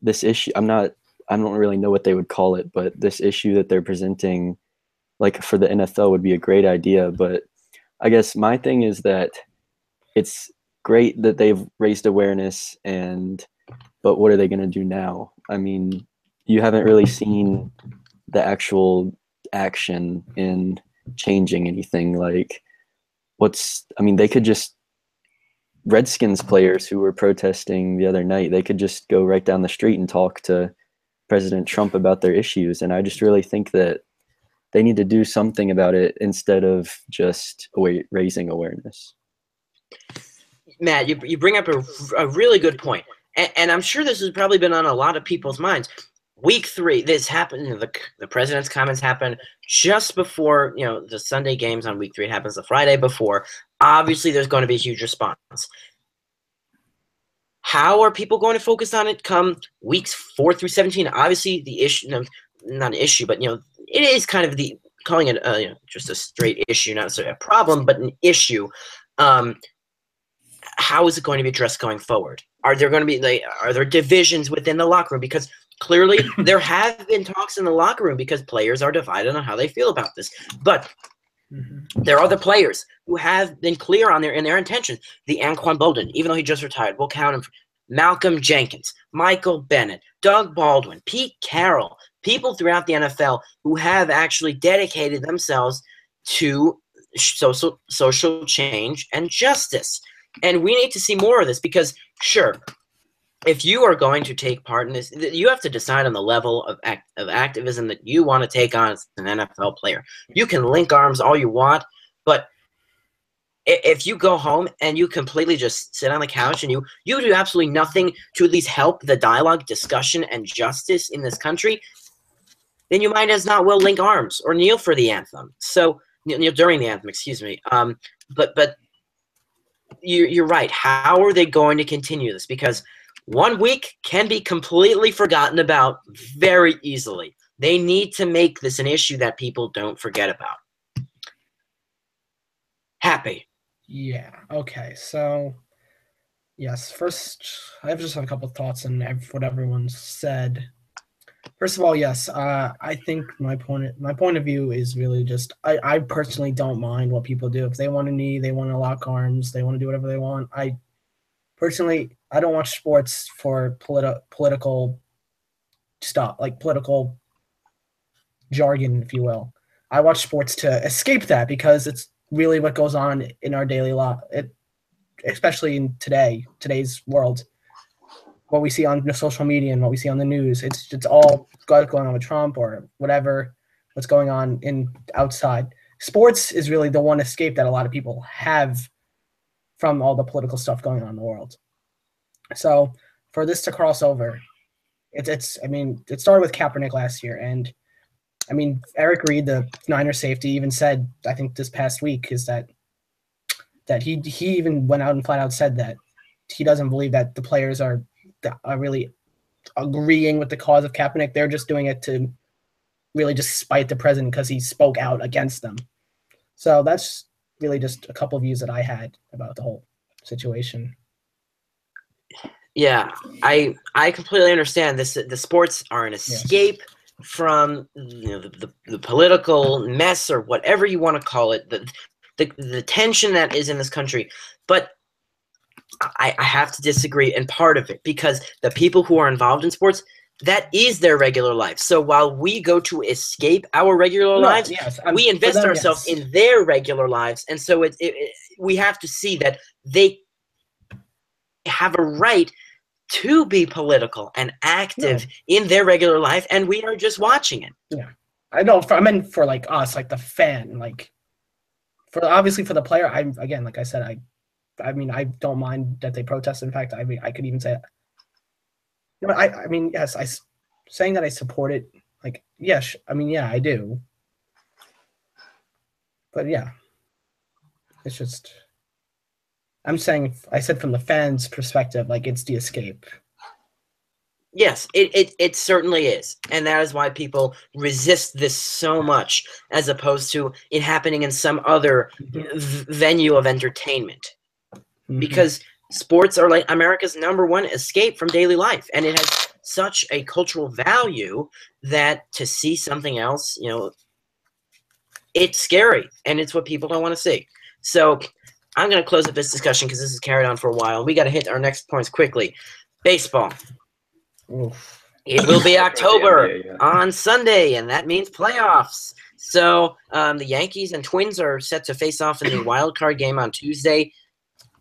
this issue, I don't really know what they would call it, but this issue that they're presenting, like for the NFL, would be a great idea. But I guess my thing is that it's great that they've raised awareness, but what are they going to do now? I mean, you haven't really seen the actual action in changing anything. Like, they could just, Redskins players who were protesting the other night, they could just go right down the street and talk to President Trump about their issues. And I just really think that they need to do something about it instead of just raising awareness. Matt, you bring up a really good point. And I'm sure this has probably been on a lot of people's minds. Week 3, this happened, the president's comments happened just before, the Sunday games on week 3. It happens the Friday before. Obviously, there's going to be a huge response. How are people going to focus on it come weeks 4 through 17? Obviously, the issue, not an issue, but, it is kind of calling it just a straight issue, not necessarily a problem, but an issue. How is it going to be addressed going forward? Are there divisions within the locker room? Because clearly there have been talks in the locker room because players are divided on how they feel about this. But there are the players who have been clear in their intentions. The Anquan Bolden, even though he just retired, we'll count him. Malcolm Jenkins, Michael Bennett, Doug Baldwin, Pete Carroll, people throughout the NFL who have actually dedicated themselves to social change and justice. And we need to see more of this because, sure, if you are going to take part in this, you have to decide on the level of activism that you want to take on as an NFL player. You can link arms all you want, but if you go home and you completely just sit on the couch and you do absolutely nothing to at least help the dialogue, discussion, and justice in this country, then you might as not well link arms or kneel for the anthem. So kneel during the anthem, excuse me. But you're right. How are they going to continue this? Because 1 week can be completely forgotten about very easily. They need to make this an issue that people don't forget about. Happy. Yeah. Okay. So, yes. First, I just have a couple of thoughts on what everyone said. First of all, yes. I think my point of view is really just I personally don't mind what people do. If they want to knee, they want to lock arms, they want to do whatever they want. I don't watch sports for political stuff, like political jargon, if you will. I watch sports to escape that because it's really what goes on in our daily life, especially in today's world. What we see on social media and what we see on the news, it's all going on with Trump or whatever, what's going on outside. Sports is really the one escape that a lot of people have from all the political stuff going on in the world. So for this to cross over, it started with Kaepernick last year, and I mean, Eric Reed, the Niners safety, even said, I think this past week, is that he even went out and flat out said that he doesn't believe that the players are really agreeing with the cause of Kaepernick. They're just doing it to really just spite the president because he spoke out against them. So that's really just a couple of views that I had about the whole situation. Yeah, I completely understand this. The sports are an escape from the political mess or whatever you want to call it, the tension that is in this country. But I have to disagree in part of it, because the people who are involved in sports, that is their regular life. So while we go to escape our regular lives, we invest ourselves in their regular lives. And so we have to see that they have a right to be political and active in their regular life, and we are just watching it. Yeah, I know. I meant for like us, like the fan, like obviously for the player. Like I said, I mean, I don't mind that they protest. In fact, I could even say, I mean, yes, saying that I support it. Like, yes, I mean, yeah, I do. But yeah, it's just. I'm saying, I said from the fans' perspective, like it's the escape. Yes, it certainly is. And that is why people resist this so much, as opposed to it happening in some other venue of entertainment. Because sports are like America's #1 escape from daily life. And it has such a cultural value that to see something else, it's scary. And it's what people don't want to see. So I'm going to close up this discussion because this has carried on for a while. We got to hit our next points quickly. Baseball. Oof. It will be October on Sunday, and that means playoffs. So the Yankees and Twins are set to face off in the wild card game on Tuesday.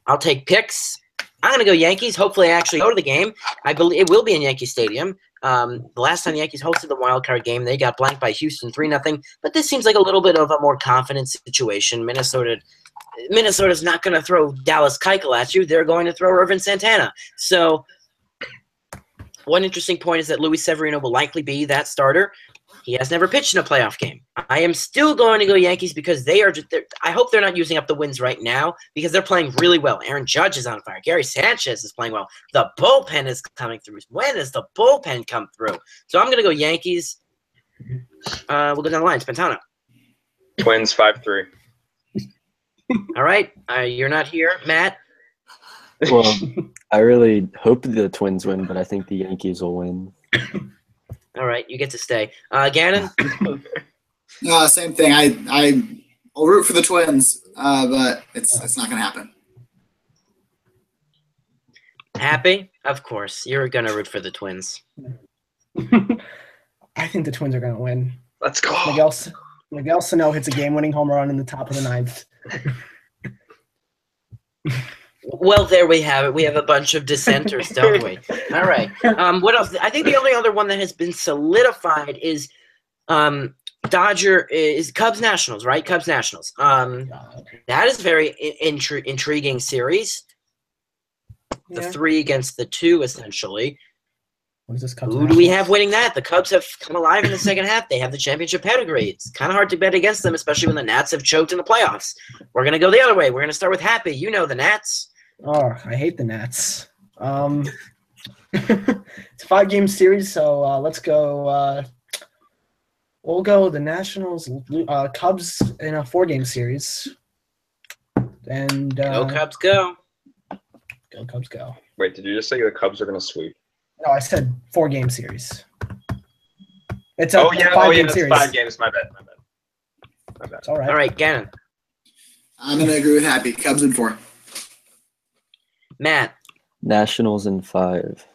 I'll take picks. I'm going to go Yankees. Hopefully I actually go to the game. I believe it will be in Yankee Stadium. The last time the Yankees hosted the wild card game, they got blanked by Houston 3-0. But this seems like a little bit of a more confident situation. Minnesota's not going to throw Dallas Keuchel at you. They're going to throw Irvin Santana. So one interesting point is that Luis Severino will likely be that starter. He has never pitched in a playoff game. I am still going to go Yankees because I hope they're not using up the wins right now because they're playing really well. Aaron Judge is on fire. Gary Sanchez is playing well. The bullpen is coming through. When does the bullpen come through? So I'm going to go Yankees. We'll go down the line. Spantano. Twins 5-3. All right. You're not here, Matt. Well, I really hope the Twins win, but I think the Yankees will win. All right, you get to stay. Gannon? Same thing. I'll root for the Twins, but it's not going to happen. Happy? Of course. You're going to root for the Twins. I think the Twins are going to win. Let's go. Miguel Sano hits a game-winning home run in the top of the 9th. Well, there we have it. We have a bunch of dissenters, don't we? All right. What else? I think the only other one that has been solidified is Dodger is Cubs Nationals, right? Cubs Nationals. That is very intriguing series. The 3 against the 2, essentially. What is this Cubs Who do we have winning that? The Cubs have come alive in the second half. They have the championship pedigree. It's kind of hard to bet against them, especially when the Nats have choked in the playoffs. We're going to go the other way. We're going to start with Happy. You know the Nats. Oh, I hate the Nats. It's a 5-game series, so let's go. We'll go the Nationals, Cubs in a 4-game series. And Go Cubs, go. Go Cubs, go. Wait, did you just say the Cubs are going to sweep? No, I said 4-game series. It's a 5-game series. 5 games. My bad. It's all right. All right, Gannon. I'm going to agree with Happy. Cubs in 4. Matt. Nationals in 5.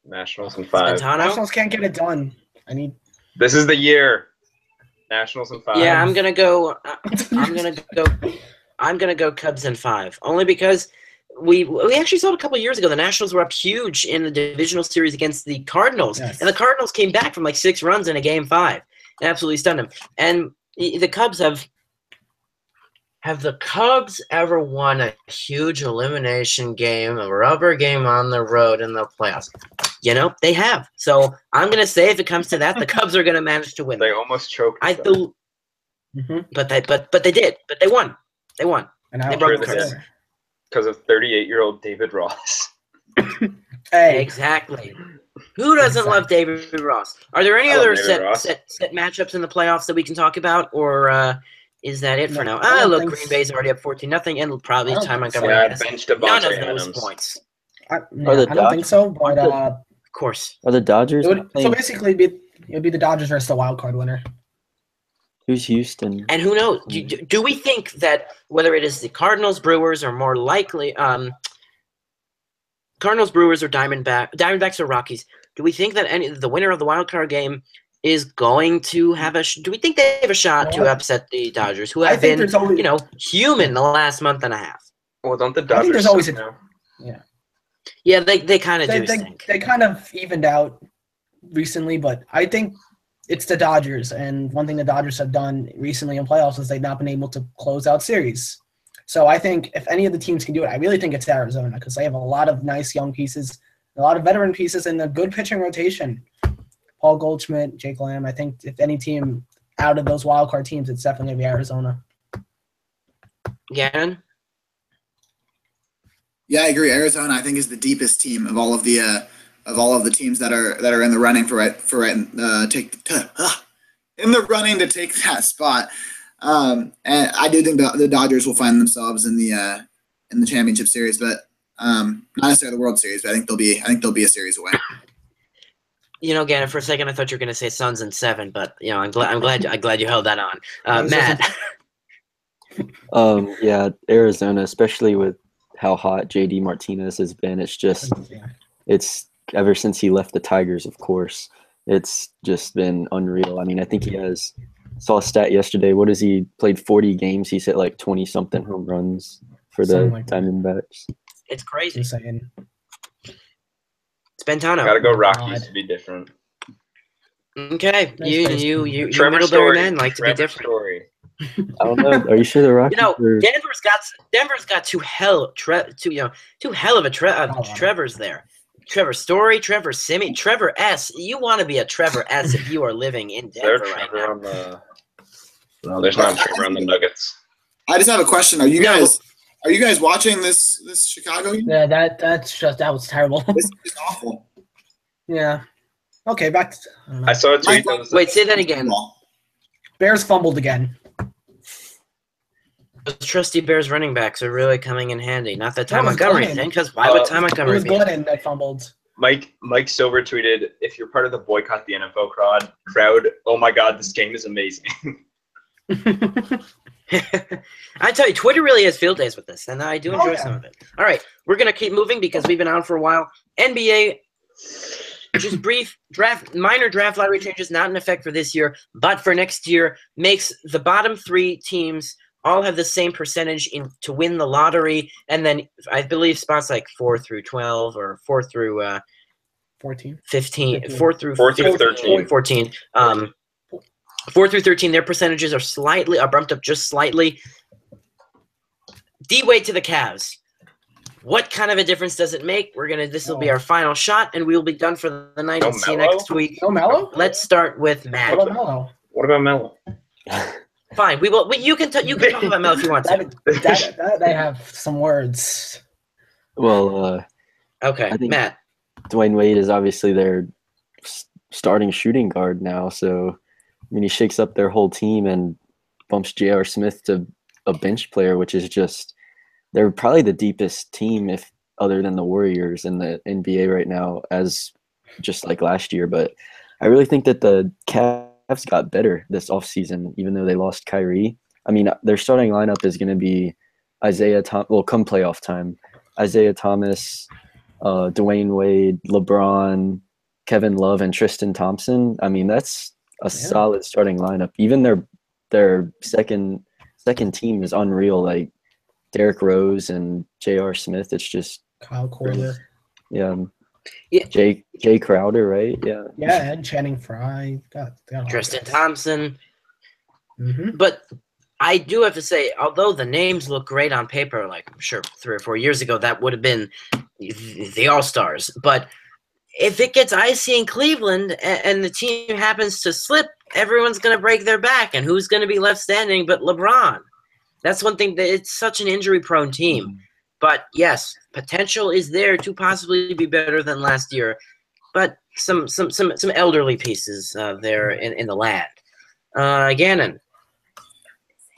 Nationals in 5. Spantano? Nationals can't get it done. This is the year. Nationals in 5. Yeah, I'm gonna go. I'm gonna go Cubs in 5. Only because we actually saw it a couple of years ago. The Nationals were up huge in the divisional series against the Cardinals, and the Cardinals came back from like 6 runs in a game 5, and absolutely stunned them. And the Cubs have the Cubs ever won a huge elimination game, a rubber game on the road in the playoffs? You know, they have. So I'm going to say if it comes to that, the Cubs are going to manage to win. They almost choked. But they did. But they won. They won. And they broke the Cubs. Because of 38-year-old David Ross. Hey. Exactly. Who doesn't love David Ross? Are there any other set matchups in the playoffs that we can talk about, or is that it for now? Look, Green Bay's already up 14-0, and probably Ty Montgomery has none of those points. I don't think so, but of course. Are the Dodgers? So basically, it would be the Dodgers versus the wild card winner. Who's Houston? And who knows? Do we think that whether it is the Cardinals, Brewers, or more likely Cardinals, Brewers, or Diamondbacks, or Rockies? Do we think that the winner of the wild card game is going to have do we think they have a shot to upset the Dodgers, who have been human the last month and a half? Well, don't the Dodgers? I think there's always Yeah, they kind of stink. They kind of evened out recently, but I think it's the Dodgers. And one thing the Dodgers have done recently in playoffs is they've not been able to close out series. So I think if any of the teams can do it, I really think it's Arizona because they have a lot of nice young pieces, a lot of veteran pieces, and a good pitching rotation. Paul Goldschmidt, Jake Lamb. I think if any team out of those wild card teams, it's definitely going to be Arizona. Gannon? Yeah, I agree. Arizona, I think, is the deepest team of all of the teams that are in the running in the running to take that spot. And I do think the Dodgers will find themselves in the championship series, but not necessarily the World Series. But I think they'll be a series away. Gannon, for a second I thought you were going to say Suns in 7, but I'm glad you held that on. Matt. Yeah, Arizona, especially with how hot JD Martinez has been. It's ever since he left the Tigers, of course. It's just been unreal. I mean, I think saw a stat yesterday. What is he played 40 games? He's hit like 20 something home runs for the Diamondbacks. It's crazy. Insane. Spantano. Gotta go Rockies to be different. Okay, you Middlebury men like to be different. Story. I don't know. Are you sure the Rockies? Denver's got two hell of a Trevors there. Trevor Story, Trevor Simeon, Trevor S. You want to be a Trevor S. if you are living in Denver right now. No, there's not Trevor on the Nuggets. I just have a question. Are you guys watching this Chicago game? Yeah, that was terrible. This is awful. Yeah. Okay, back to I saw a tweet. Wait, say that again. Bears fumbled again. Those trusty Bears running backs are really coming in handy. Not that Ty Montgomery thing, because why would Ty Montgomery be? Glennon that fumbled. Mike Silver tweeted, "If you're part of the boycott the NFL crowd, oh my God, this game is amazing." I tell you, Twitter really has field days with this, and I do enjoy some of it. All right, we're gonna keep moving because we've been on for a while. NBA. Just brief minor draft lottery changes not in effect for this year, but for next year makes the bottom 3 teams all have the same percentage to win the lottery, and then I believe spots like 4 through 12 or 4 through 14, 15, 15. 4 through 4 through 13, 14. 4 through 13, their percentages are bumped up just slightly. D-Wade to the Cavs. What kind of a difference does it make? This will be our final shot, and we will be done for the night. No And see you Melo? next week. No Melo? Let's start with Matt. What about Melo? What about Melo? Fine, we will. You can talk about Melo if you want to. They have some words. Well, Okay, I think Matt. Dwayne Wade is obviously their starting shooting guard now. So, I mean, he shakes up their whole team and bumps J.R. Smith to a bench player, which is just they're probably the deepest team, if other than the Warriors in the NBA right now, as just like last year. But I really think that the Cavs got better this offseason, even though they lost Kyrie. I mean, their starting lineup is going to be come playoff time, Isaiah Thomas, Dwayne Wade, LeBron, Kevin Love, and Tristan Thompson. I mean, that's a solid starting lineup. Even their second team is unreal. Like Derrick Rose and J.R. Smith. It's just Kyle Korver. Yeah. Yeah. Jay Crowder, right? Yeah. Yeah, and Channing Frye. Got Tristan Thompson. Mm-hmm. But I do have to say, although the names look great on paper, like I'm sure 3 or 4 years ago, that would have been the All-Stars. But if it gets icy in Cleveland and the team happens to slip, everyone's going to break their back. And who's going to be left standing but LeBron? That's one thing. That it's such an injury-prone team. But, yes, potential is there to possibly be better than last year. But some elderly pieces there in the land. Gannon.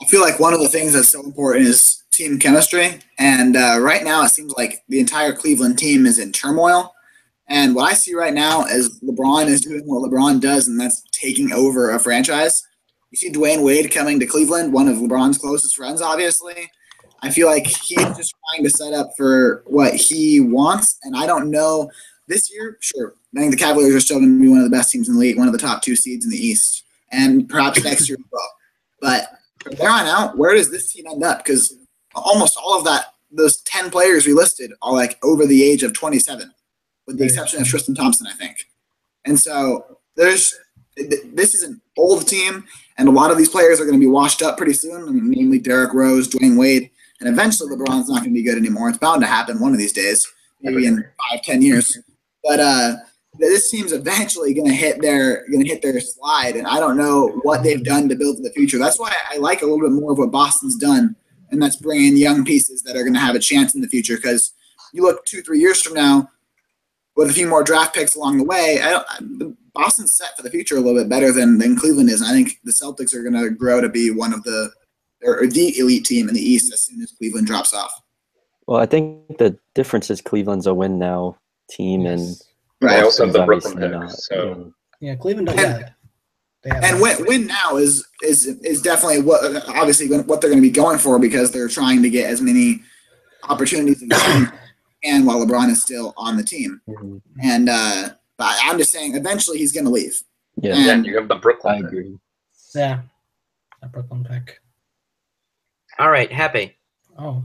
I feel like one of the things that's so important is team chemistry. And right now it seems like the entire Cleveland team is in turmoil. And what I see right now is LeBron is doing what LeBron does, and that's taking over a franchise. You see Dwayne Wade coming to Cleveland, one of LeBron's closest friends, obviously. I feel like he's just trying to set up for what he wants. And I don't know. This year, sure, I think the Cavaliers are still going to be one of the best teams in the league, one of the top 2 seeds in the East, and perhaps next year as well. But from there on out, where does this team end up? Because almost all of those 10 players we listed are like over the age of 27, with the exception of Tristan Thompson, I think. And so this is an old team, and a lot of these players are going to be washed up pretty soon, namely Derrick Rose, Dwayne Wade, and eventually LeBron's not going to be good anymore. It's bound to happen one of these days, maybe in 5-10 years. But this team's eventually going to hit their slide, and I don't know what they've done to build for the future. That's why I like a little bit more of what Boston's done, and that's bringing young pieces that are going to have a chance in the future. Because you look 2-3 years from now, with a few more draft picks along the way, Boston's set for the future a little bit better than Cleveland is. And I think the Celtics are going to grow to be one of the elite team in the East as soon as Cleveland drops off. Well, I think the difference is Cleveland's a win now team, and I also have the Boston's Brooklyn obviously pick. not. So Yeah, Cleveland. And win now is definitely what obviously what they're going to be going for, because they're trying to get as many opportunities as they can while LeBron is still on the team. Mhm. And but I'm just saying, eventually he's going to leave. Yeah, And you have the Brooklyn I pick. agree. Yeah, that Brooklyn pick. All right, Happy. Oh,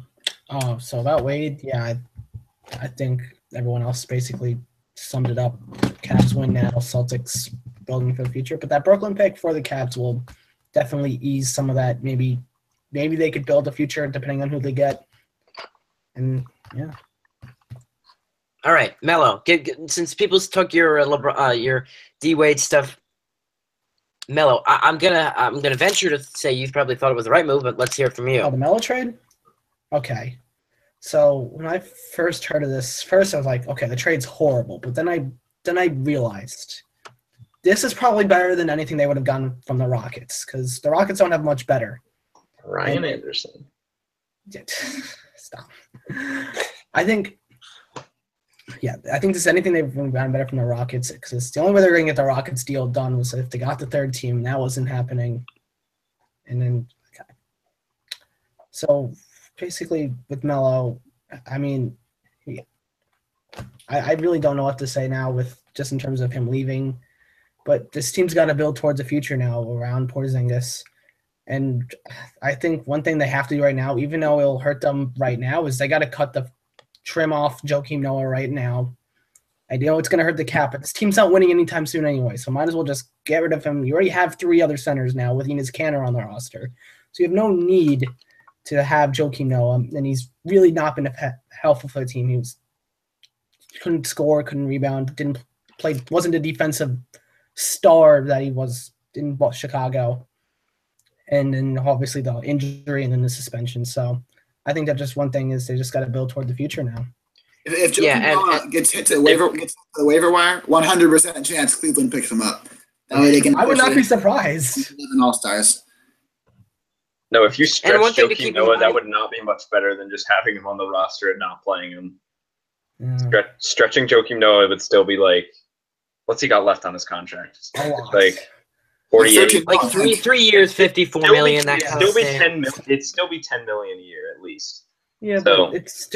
so about Wade, yeah, I think everyone else basically summed it up. Cavs win now, Celtics building for the future. But that Brooklyn pick for the Cavs will definitely ease some of that. Maybe they could build a future depending on who they get. And yeah. All right, Melo. Since people took your D Wade stuff, Melo, I'm gonna venture to say you probably thought it was the right move, but let's hear it from you. Oh, the Melo trade? Okay. So when I first heard of this, first I was like, okay, the trade's horrible. But then I realized this is probably better than anything they would have gotten from the Rockets, because the Rockets don't have much better. Ryan Anderson. Stop. I think this is anything they've gotten better from the Rockets, because the only way they're going to get the Rockets deal done was if they got the third team. That wasn't happening. And then, okay. So basically with Melo, I mean, I really don't know what to say now with just in terms of him leaving. But this team's got to build towards the future now around Porzingis. And I think one thing they have to do right now, even though it'll hurt them right now, is they got to trim off Joakim Noah right now I know it's going to hurt the cap, but this team's not winning anytime soon anyway, so might as well just get rid of him. You already have 3 other centers now with Enes Kanter on the roster, so you have no need to have Joakim Noah, and he's really not been helpful for the team. He couldn't score, couldn't rebound, didn't play, wasn't a defensive star that he was in Chicago, and then obviously the injury and then the suspension. So I think that just one thing is they just got to build toward the future now. If Joakim gets hit to the waiver wire, 100% chance Cleveland picks him up. That way they can. I would not be surprised. 11 All-Stars. No, if you stretch Joakim Noah, that would not be much better than just having him on the roster and not playing him. Yeah. Stretching Joakim Noah would still be like, what's he got left on his contract? A lot. Like 48. Like 3 years, 54 million. That kind of thing. It'd still be 10 million a year at least. Yeah, so, but it's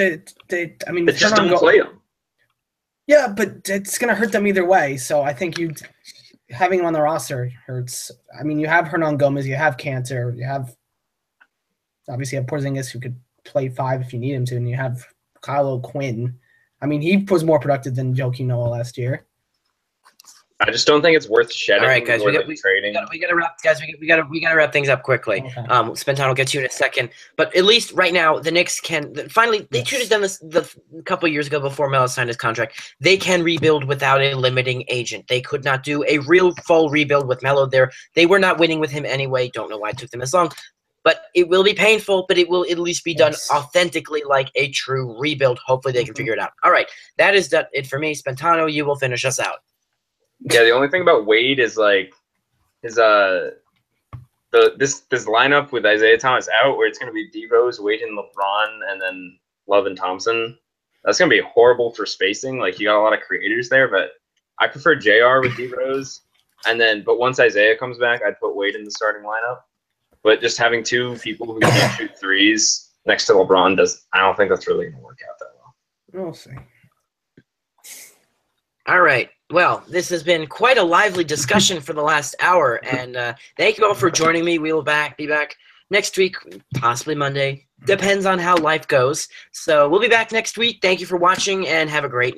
I mean, just don't play him. Yeah, but it's gonna hurt them either way. So I think having him on the roster hurts. I mean, you have Hernan Gomez, you have Cantor, you have obviously you have Porzingis who could play 5 if you need him to, and you have Kyle O'Quinn. I mean, he was more productive than Joakim Noah last year. I just don't think it's worth shedding. All right, guys, we trading. gotta wrap. Guys, we gotta wrap things up quickly. Okay. Spenton will get to you in a second, but at least right now, the Knicks can finally. They should have done this a couple years ago before Melo signed his contract. They can rebuild without a limiting agent. They could not do a real full rebuild with Melo there. They were not winning with him anyway. Don't know why it took them this long. But it will be painful, but it will at least be done authentically like a true rebuild. Hopefully they can figure it out. All right, that is it for me. Spentano, you will finish us out. Yeah, the only thing about Wade is like this lineup with Isaiah Thomas out, where it's going to be D Rose, Wade, and LeBron, and then Love and Thompson. That's going to be horrible for spacing. Like you got a lot of creators there, but I prefer JR with D Rose, but once Isaiah comes back, I'd put Wade in the starting lineup. But just having 2 people who can shoot threes next to LeBron I don't think that's really going to work out that well. We'll see. All right. Well, this has been quite a lively discussion for the last hour, and thank you all for joining me. We will be back next week, possibly Monday. Depends on how life goes. So we'll be back next week. Thank you for watching, and have a great